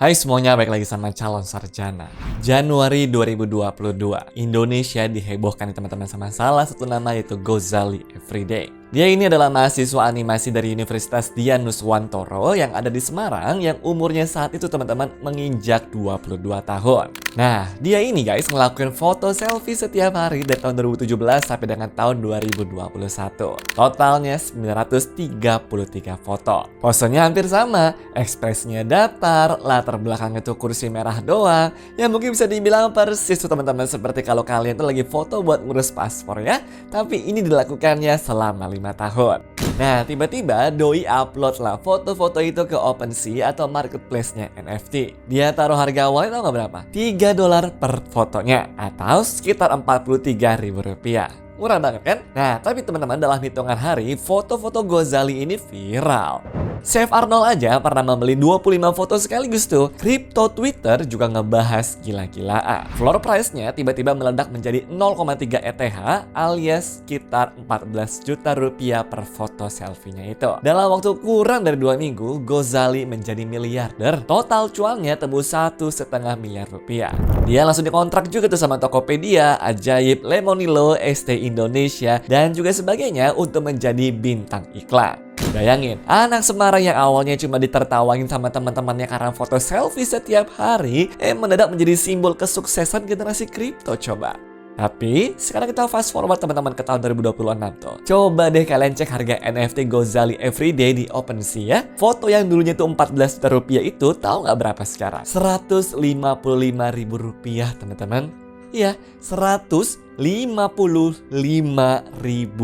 Hai semuanya, balik lagi sama calon sarjana. Januari 2022, Indonesia dihebohkan nih teman-teman sama salah satu nama yaitu Gozali Everyday. Dia ini adalah mahasiswa animasi dari Universitas Dianuswantoro yang ada di Semarang yang umurnya saat itu teman-teman menginjak 22 tahun. Nah, dia ini guys ngelakuin foto selfie setiap hari dari tahun 2017 sampai dengan tahun 2021. Totalnya 933 foto. Posenya hampir sama, ekspresinya datar, latar belakangnya tuh kursi merah doang. Ya mungkin bisa dibilang persis tuh teman-teman seperti kalau kalian tuh lagi foto buat ngurus paspor ya. Tapi ini dilakukannya selama 5 tahun. Nah, tiba-tiba Doi upload lah foto-foto itu ke OpenSea atau marketplace-nya NFT. Dia taruh harga awalnya tau gak berapa? $3 per fotonya atau sekitar Rp43.000. Murah banget kan? Nah, tapi teman-teman dalam hitungan hari, foto-foto Gozali ini viral. Chef Arnold aja pernah membeli 25 foto sekaligus tuh. Crypto Twitter juga ngebahas gila-gilaan. Floor price-nya tiba-tiba meledak menjadi 0,3 ETH alias sekitar 14 juta rupiah per foto selfie-nya itu. Dalam waktu kurang dari 2 minggu, Gozali menjadi miliarder. Total cuannya tembus 1,5 miliar rupiah. Dia langsung dikontrak juga tuh sama Tokopedia, Ajaib, Lemonilo, ST Indonesia, dan juga sebagainya untuk menjadi bintang iklan. Bayangin, anak Semarang yang awalnya cuma ditertawain sama teman-temannya karena foto selfie setiap hari, mendadak menjadi simbol kesuksesan generasi kripto coba. Tapi sekarang kita fast forward teman-teman ke tahun 2026 tuh. Coba deh kalian cek harga NFT Gozali Everyday di OpenSea ya. Foto yang dulunya tuh 14 juta rupiah itu tahu nggak berapa sekarang? Rp155.000 teman-teman. Iya, Rp155.000.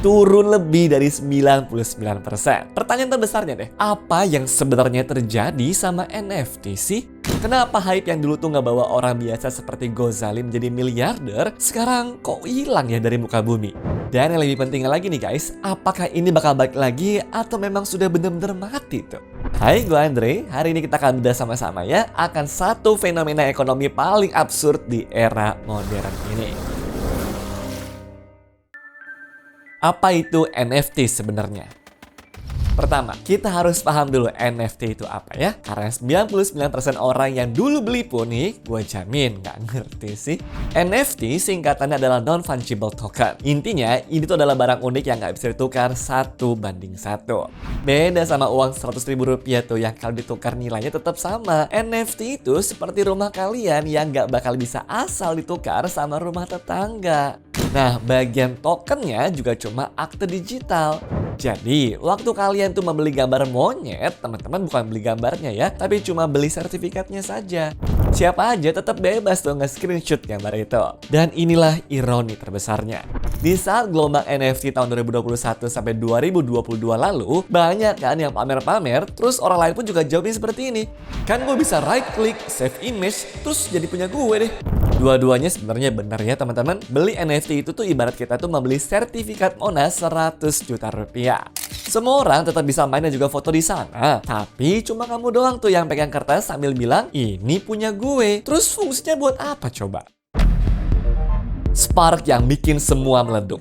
Turun lebih dari 99%. Pertanyaan terbesarnya deh, apa yang sebenarnya terjadi sama NFT sih? Kenapa hype yang dulu tuh nggak bawa orang biasa seperti Gozali menjadi miliarder, sekarang kok hilang ya dari muka bumi? Dan yang lebih pentingnya lagi nih guys, apakah ini bakal balik lagi atau memang sudah benar-benar mati tuh? Hai, gue Andre. Hari ini kita akan bedah sama-sama ya akan satu fenomena ekonomi paling absurd di era modern ini. Apa itu NFT sebenarnya? Pertama, kita harus paham dulu NFT itu apa ya. Karena 99% orang yang dulu beli pun nih, gue jamin nggak ngerti sih. NFT singkatannya adalah non-fungible token. Intinya, ini tuh adalah barang unik yang nggak bisa ditukar 1:1. Beda sama uang Rp100.000 tuh yang kalau ditukar nilainya tetap sama. NFT itu seperti rumah kalian yang nggak bakal bisa asal ditukar sama rumah tetangga. Nah, bagian tokennya juga cuma akte digital. Jadi, waktu kalian tuh membeli gambar monyet, teman-teman bukan beli gambarnya ya, tapi cuma beli sertifikatnya saja. Siapa aja tetap bebas tuh nge-screenshot gambar itu. Dan inilah ironi terbesarnya. Di saat gelombang NFT tahun 2021 sampai 2022 lalu, banyak kan yang pamer-pamer, terus orang lain pun juga jawabnya seperti ini. Kan gue bisa right click, save image, terus jadi punya gue deh. Dua-duanya sebenarnya benar ya teman-teman. Beli NFT itu tuh ibarat kita tuh membeli sertifikat Monas 100 juta rupiah. Semua orang tetap bisa main dan juga foto di sana. Tapi cuma kamu doang tuh yang pegang kertas sambil bilang, ini punya gue. Terus fungsinya buat apa coba? Spark yang bikin semua meleduk.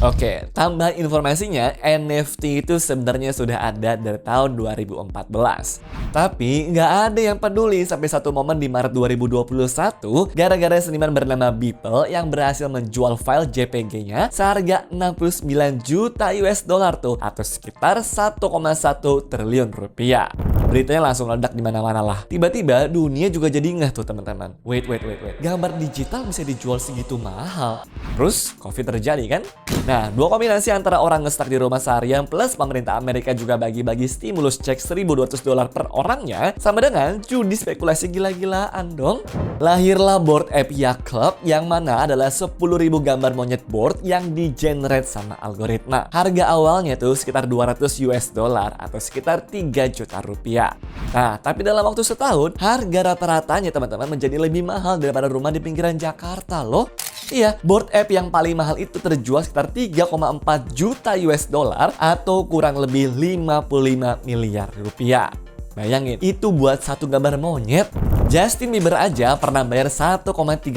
Oke, tambahan informasinya, NFT itu sebenarnya sudah ada dari tahun 2014. Tapi nggak ada yang peduli sampai satu momen di Maret 2021 gara-gara seniman bernama Beeple yang berhasil menjual file JPG-nya seharga 69 juta US dollar tuh atau sekitar 1,1 triliun rupiah. Beritanya langsung meledak di mana-mana lah. Tiba-tiba dunia juga jadi ngeh tuh teman-teman. Wait. Gambar digital bisa dijual segitu mahal. Terus Covid terjadi kan? Nah, dua kombinasi antara orang nge-stuck di rumah seharian plus pemerintah Amerika juga bagi-bagi stimulus cek $1.200 per orangnya sama dengan judi spekulasi gila-gilaan dong. Lahirlah Bored Ape Yacht Club yang mana adalah 10.000 gambar monyet board yang di-generate sama algoritma. Harga awalnya tuh sekitar $200 atau sekitar 3 juta rupiah. Nah, tapi dalam waktu setahun, harga rata-ratanya teman-teman menjadi lebih mahal daripada rumah di pinggiran Jakarta loh. Iya, Bored Ape yang paling mahal itu terjual sekitar 3,4 juta US dollar atau kurang lebih 55 miliar rupiah. Bayangin, itu buat satu gambar monyet. Justin Bieber aja pernah bayar 1,3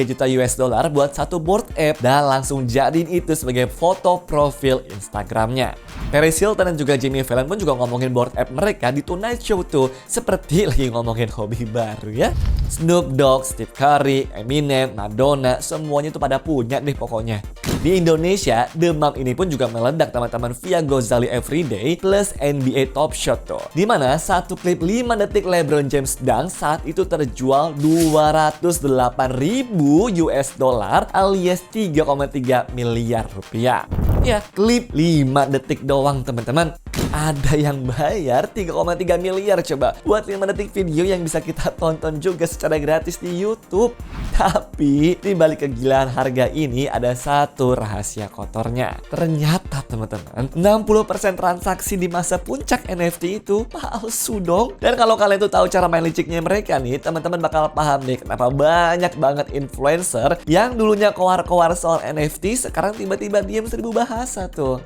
juta US dollar buat satu board app dan langsung jadiin itu sebagai foto profil Instagramnya. Paris Hilton dan juga Jimmy Fallon pun juga ngomongin board app mereka di Tonight Show tuh, seperti lagi ngomongin hobi baru ya. Snoop Dogg, Steve Curry, Eminem, Madonna, semuanya tuh pada punya deh pokoknya. Di Indonesia, demam ini pun juga meledak teman-teman via Gozali Everyday plus NBA Top Shot tuh. Dimana satu klip 5 detik LeBron James dunk saat itu terjual 208.000 US dollar alias 3,3 miliar rupiah. Ya, klip 5 detik doang teman-teman. Ada yang bayar 3,3 miliar coba buat 5 detik video yang bisa kita tonton juga secara gratis di YouTube. Tapi di balik kegilaan harga ini ada satu rahasia kotornya. Ternyata teman-teman, 60% transaksi di masa puncak NFT itu palsu dong. Dan kalau kalian tuh tahu cara main liciknya mereka nih, teman-teman bakal paham nih kenapa banyak banget influencer yang dulunya koar-koar soal NFT sekarang tiba-tiba diam 1000 bahasa tuh.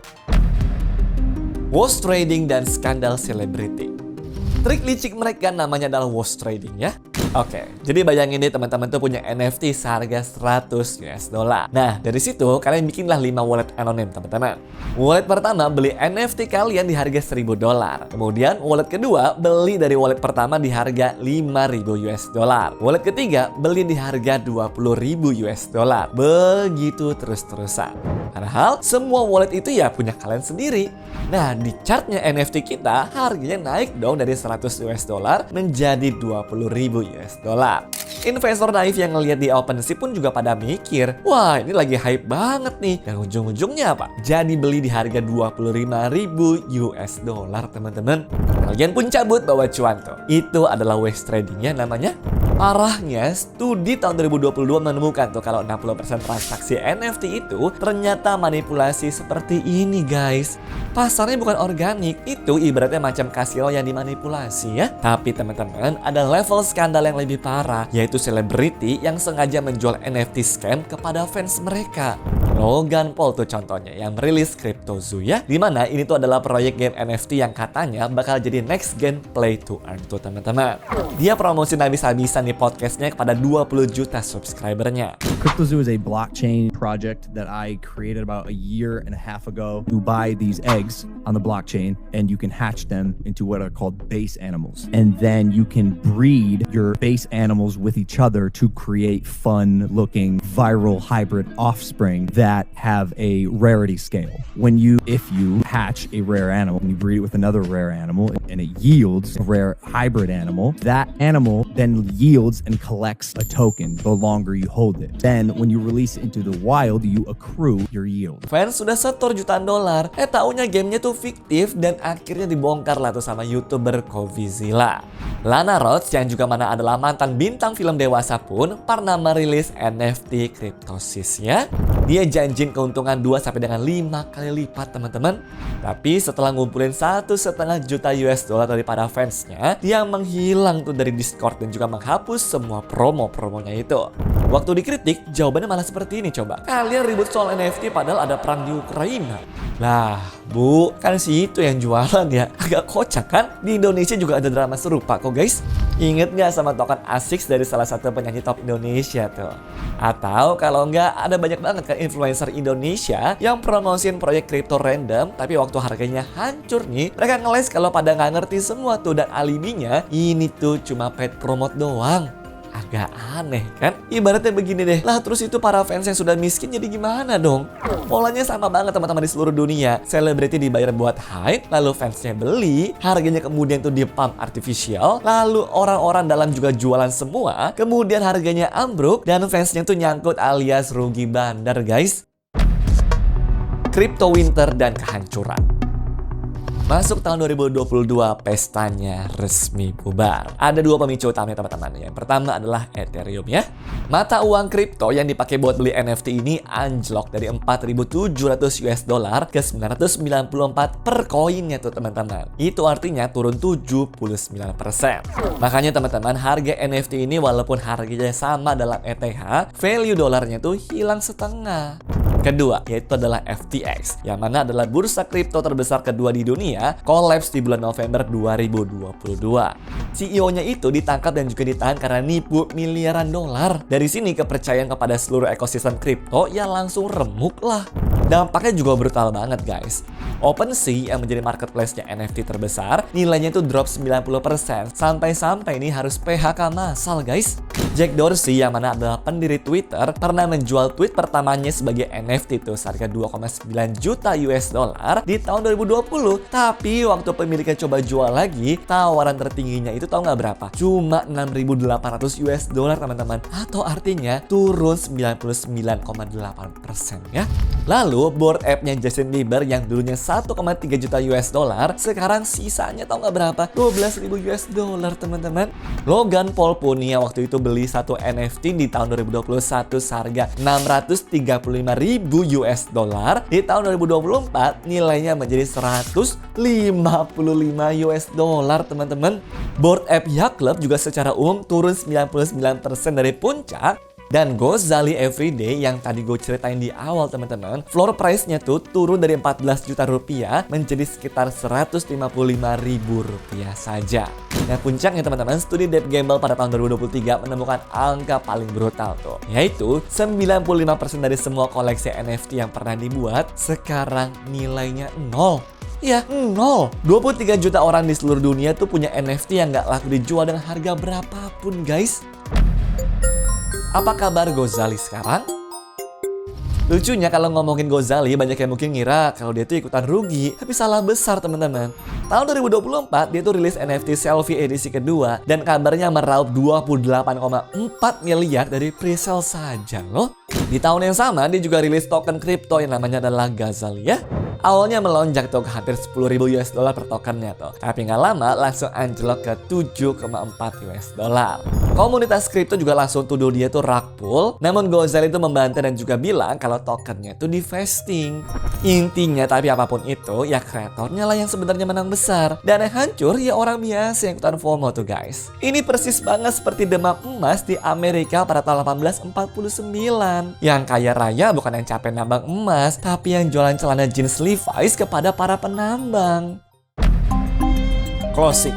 Wash trading dan skandal selebriti. Trik licik mereka namanya adalah wash trading ya. Oke, jadi bayangin deh teman-teman tuh punya NFT seharga 100 US dollar. Nah, dari situ kalian bikinlah 5 wallet anonim teman-teman. Wallet pertama beli NFT kalian di harga 1000 dolar. Kemudian wallet kedua beli dari wallet pertama di harga 5.000 US dollar. Wallet ketiga beli di harga 20.000 US dollar. Begitu terus-terusan. Padahal semua wallet itu ya punya kalian sendiri. Nah, di chartnya NFT kita harganya naik dong dari 100 US dollar menjadi 20.000 US dollar. Investor naif yang ngeliat di OpenSea pun juga pada mikir, wah ini lagi hype banget nih. Dan ujung-ujungnya apa? Jadi beli di harga 25.000 US dollar teman-teman. Kalian pun cabut bawa cuan tuh. Itu adalah waste tradingnya namanya. Parahnya, studi tahun 2022 menemukan tuh kalau 60% transaksi NFT itu ternyata manipulasi seperti ini guys. Pasarnya bukan organik, itu ibaratnya macam kasino yang dimanipulasi ya. Tapi teman-teman, ada level skandal yang lebih parah, yaitu selebriti yang sengaja menjual NFT scam kepada fans mereka. Logan Paul tuh contohnya yang merilis CryptoZoo ya, dimana ini tuh adalah proyek game NFT yang katanya bakal jadi next gen play to earn tuh teman-teman. Dia promosi habis-habisan di podcastnya kepada 20 juta subscribernya. CryptoZoo is a blockchain project that I created about a year and a half ago. You buy these eggs on the blockchain and you can hatch them into what are called base animals. And then you can breed your base animals with each other to create fun looking viral hybrid offspring that have a rarity scale. If you hatch a rare animal and you breed it with another rare animal and it yields a rare hybrid animal, that animal then yields and collects a token the longer you hold it. Then when you release it into the wild, you accrue your yield. Fans sudah setor jutaan dolar, taunya gamenya tuh fiktif dan akhirnya dibongkar lah tuh sama YouTuber Covizilla. Lana Rhoades yang juga mana adalah mantan bintang film dewasa pun pernah merilis NFT Cryptosys ya. Dia janjin keuntungan 2 sampai dengan 5 kali lipat teman-teman. Tapi setelah ngumpulin 1,5 juta US dollar daripada fansnya, dia menghilang tuh dari Discord dan juga menghapus semua promo-promonya itu. Waktu dikritik, jawabannya malah seperti ini coba. Kalian ribut soal NFT padahal ada perang di Ukraina. Lah, Bu, kan si itu yang jualan ya. Agak kocak kan? Di Indonesia juga ada drama serupa kok guys. Ingat nggak sama token ASICS dari salah satu penyanyi top Indonesia tuh? Atau kalau nggak, ada banyak banget kan influencer Indonesia yang promosiin proyek kripto random, tapi waktu harganya hancur nih, mereka ngeles kalau pada nggak ngerti semua tuh, dan alibinya ini tuh cuma paid promote doang. Agak aneh kan? Ibaratnya begini deh. Lah terus itu para fans yang sudah miskin jadi gimana dong? Polanya sama banget teman-teman di seluruh dunia. Selebriti dibayar buat hype, lalu fansnya beli, harganya kemudian tuh di-pump artificial, lalu orang-orang dalam juga jualan semua, kemudian harganya ambruk dan fansnya tuh nyangkut alias rugi bandar guys. Crypto winter dan kehancuran. Masuk tahun 2022, pestanya resmi bubar. Ada 2 pemicu utama teman-teman. Yang pertama adalah Ethereum ya. Mata uang kripto yang dipakai buat beli NFT ini anjlok dari 4.700 US dollar ke 994 per koinnya tuh teman-teman. Itu artinya turun 79%. Makanya teman-teman, harga NFT ini walaupun harganya sama dalam ETH, value dolarnya tuh hilang setengah. kedua, yaitu adalah FTX, yang mana adalah bursa kripto terbesar kedua di dunia, kolaps di bulan November 2022. CEO-nya itu ditangkap dan juga ditahan karena nipu miliaran dolar. Dari sini kepercayaan kepada seluruh ekosistem kripto ya langsung remuk lah. Dampaknya juga brutal banget guys. OpenSea yang menjadi marketplace-nya NFT terbesar, nilainya itu drop 90%. Sampai-sampai ini harus PHK massal guys. Jack Dorsey yang mana adalah pendiri Twitter pernah menjual tweet pertamanya sebagai NFT tuh seharga 2,9 juta US dollar di tahun 2020. Tapi waktu pemiliknya coba jual lagi, tawaran tertingginya itu tahu nggak berapa? Cuma 6.800 US dollar teman-teman. Atau artinya turun 99,8% ya. Lalu Bored Ape-nya Justin Bieber yang dulunya 1,3 juta US dollar, sekarang sisanya tahu nggak berapa? 12.000 US dollar teman-teman. Logan Paul pun ya waktu itu beli satu NFT di tahun 2021 seharga 635.000 US dollar. Di tahun 2024 nilainya menjadi 155 US dollar teman-teman. Bored Ape Yacht Club juga secara umum turun 99% dari puncak. Dan Gozali Everyday yang tadi gue ceritain di awal teman-teman, floor price-nya tuh turun dari 14 juta rupiah menjadi sekitar 155.000 rupiah saja. Nah puncaknya teman-teman, studi Deep Gamble pada tahun 2023 menemukan angka paling brutal tuh, yaitu 95% dari semua koleksi NFT yang pernah dibuat sekarang nilainya 0. Ya, 0. 23 juta orang di seluruh dunia tuh punya NFT yang nggak laku dijual dengan harga berapapun guys. Apa kabar Gozali sekarang? Lucunya kalau ngomongin Gozali, banyak yang mungkin ngira kalau dia tuh ikutan rugi. Tapi salah besar teman-teman. Tahun 2024 dia tuh rilis NFT Selfie edisi kedua. Dan kabarnya meraup 28,4 miliar dari presale saja loh. Di tahun yang sama dia juga rilis token kripto yang namanya adalah Gazali ya. Awalnya melonjak tuh ke hampir 10.000 US dollar per tokennya tuh. Tapi nggak lama langsung anjlok ke 7,4 US dollar. Komunitas kripto juga langsung tuduh dia tuh rug pull. Namun Gozali itu membantah dan juga bilang kalau tokennya tuh di vesting. Intinya tapi apapun itu ya kreatornya lah yang sebenarnya menang besar. Dan yang hancur ya orang biasa yang ikutan FOMO tuh guys. Ini persis banget seperti demam emas di Amerika pada tahun 1849. Yang kaya raya bukan yang capek nambang emas, tapi yang jualan celana jeans Levi's kepada para penambang. Closing.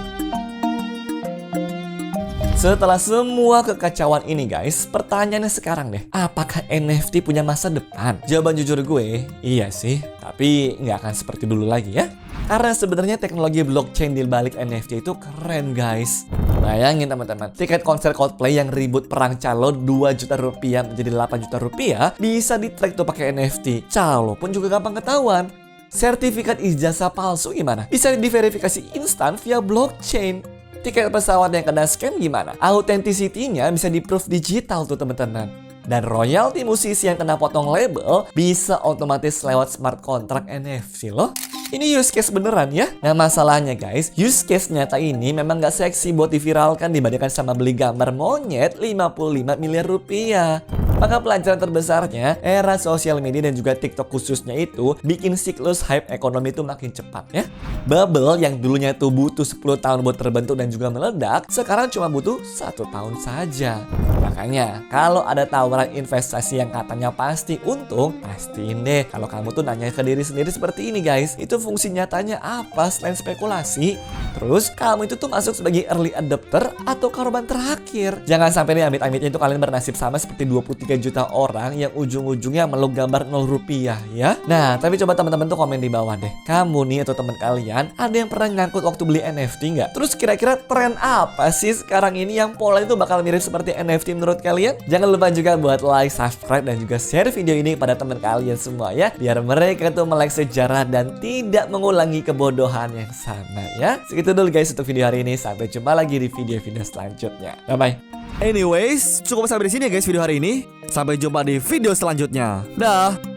Setelah semua kekacauan ini guys, pertanyaannya sekarang deh, apakah NFT punya masa depan? Jawaban jujur gue, iya sih, tapi nggak akan seperti dulu lagi ya. Karena sebenarnya teknologi blockchain di balik NFT itu keren guys. Bayangin teman-teman, tiket konser Coldplay yang ribut perang calo 2 juta rupiah menjadi 8 juta rupiah bisa di-track tuh pakai NFT. Calo pun juga gampang ketahuan. Sertifikat ijazah palsu gimana? Bisa diverifikasi instan via blockchain. Tiket pesawat yang kena scam gimana? Authenticity-nya bisa di-proof digital tuh teman-teman. Dan royalti musisi yang kena potong label bisa otomatis lewat smart contract NFT loh. Ini use case beneran ya. Nah masalahnya guys, use case nyata ini memang gak seksi buat diviralkan dibandingkan sama beli gambar monyet 55 miliar rupiah. Maka pelajaran terbesarnya, era sosial media dan juga TikTok khususnya itu bikin siklus hype ekonomi itu makin cepat ya. Bubble yang dulunya tuh butuh 10 tahun buat terbentuk dan juga meledak, sekarang cuma butuh 1 tahun saja. Makanya, kalau ada tawaran investasi yang katanya pasti untung, pastiin deh kalau kamu tuh nanya ke diri sendiri seperti ini guys, itu fungsi nyatanya apa selain spekulasi? Terus, kamu itu tuh masuk sebagai early adopter atau korban terakhir? Jangan sampai nih amit-amitnya itu kalian bernasib sama seperti 23 juta orang yang ujung-ujungnya meluk gambar 0 rupiah ya. Nah, tapi coba teman-teman tuh komen di bawah deh. Kamu nih atau teman kalian ada yang pernah nyangkut waktu beli NFT nggak? Terus kira-kira tren apa sih sekarang ini yang pola itu bakal mirip seperti NFT menurut kalian? Jangan lupa juga buat like, subscribe, dan juga share video ini pada teman kalian semua ya. Biar mereka tuh melek sejarah dan tidak mengulangi kebodohan yang sama ya. Segitu dulu guys untuk video hari ini. Sampai jumpa lagi di video-video selanjutnya. Bye-bye. Anyways, cukup sampai di sini ya guys video hari ini. Sampai jumpa di video selanjutnya. Dah.